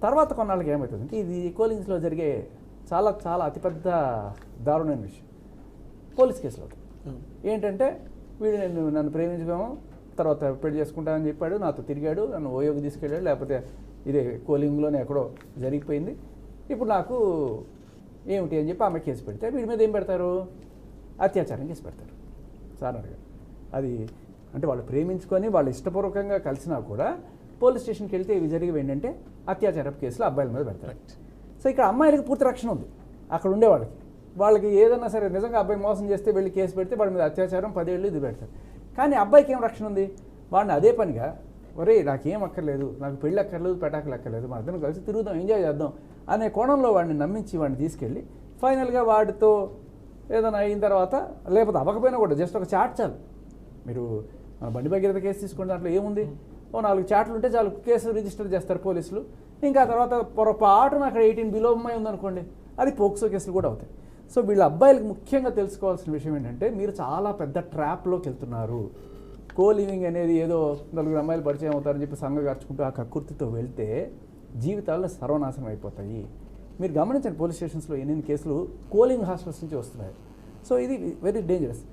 తర్వాత కొన్నాళ్ళకి ఏమవుతుందంటే ఇది కోలింగ్స్లో జరిగే చాలా చాలా అతిపెద్ద దారుణమైన విషయం. పోలీస్ కేసులు అవుతాయి. ఏంటంటే వీడు నన్ను ప్రేమించడము, తర్వాత పెళ్లి చేసుకుంటానని చెప్పాడు, నాతో తిరిగాడు, నన్ను ఓయోకి తీసుకెళ్ళాడు, లేకపోతే ఇదే కోలింగ్లోనే ఎక్కడో జరిగిపోయింది, ఇప్పుడు నాకు ఏమిటి అని చెప్పి ఆమె కేసు పెడితే వీడి మీద ఏం పెడతారు? అత్యాచారం కేసు పెడతారు సాధారణంగా. అది అంటే వాళ్ళు ప్రేమించుకొని వాళ్ళు ఇష్టపూర్వకంగా కలిసినా కూడా పోలీస్ స్టేషన్కి వెళ్తే ఇవి జరిగేవి ఏంటంటే అత్యాచారపు కేసులు అబ్బాయిల మీద పెడతారు. సో ఇక్కడ అమ్మాయిలకి పూర్తి రక్షణ ఉంది అక్కడ ఉండే వాళ్ళకి ఏదన్నా సరే నిజంగా అబ్బాయి మోసం చేస్తే వెళ్ళి కేసు పెడితే వాడి మీద అత్యాచారం 10 ఏళ్ళు ఇది పెడతారు. కానీ అబ్బాయికి ఏం రక్షణ ఉంది? వాడిని అదే పనిగా ఒరే నాకేం అక్కర్లేదు, నాకు పెళ్ళి అక్కర్లేదు, పెటాకులు అక్కర్లేదు, మన ఇద్దరం కలిసి తిరుగుదాం, ఎంజాయ్ చేద్దాం అనే కోణంలో వాడిని నమ్మించి వాడిని తీసుకెళ్ళి ఫైనల్గా వాడితో ఏదైనా అయిన తర్వాత, లేకపోతే అవ్వకపోయినా కూడా జస్ట్ ఒక చాట్ చాలు. మీరు మన బండి భగీరథ కేసు తీసుకున్న దాంట్లో ఏముంది? ఓ 4 చాట్లు ఉంటే చాలు, కేసు రిజిస్టర్ చేస్తారు పోలీసులు. ఇంకా తర్వాత పొరపాటున అక్కడ 18 బిలో అమ్మాయి ఉందనుకోండి, అది పోక్సో కేసులు కూడా అవుతాయి. సో వీళ్ళ అబ్బాయిలకు ముఖ్యంగా తెలుసుకోవాల్సిన విషయం ఏంటంటే మీరు చాలా పెద్ద ట్రాప్లోకి వెళ్తున్నారు. కో లివింగ్ అనేది ఏదో 4 అమ్మాయిలు పరిచయం అవుతారని చెప్పి సంఘగార్చుకుంటూ ఆ కక్కుర్తితో వెళ్తే జీవితాల్లో సర్వనాశనం అయిపోతాయి. మీరు గమనించండి పోలీస్ స్టేషన్స్లో ఎన్ని కేసులు కోలింగ్ హాస్టల్స్ నుంచి వస్తున్నాయి. సో ఇది వెరీ డేంజరస్.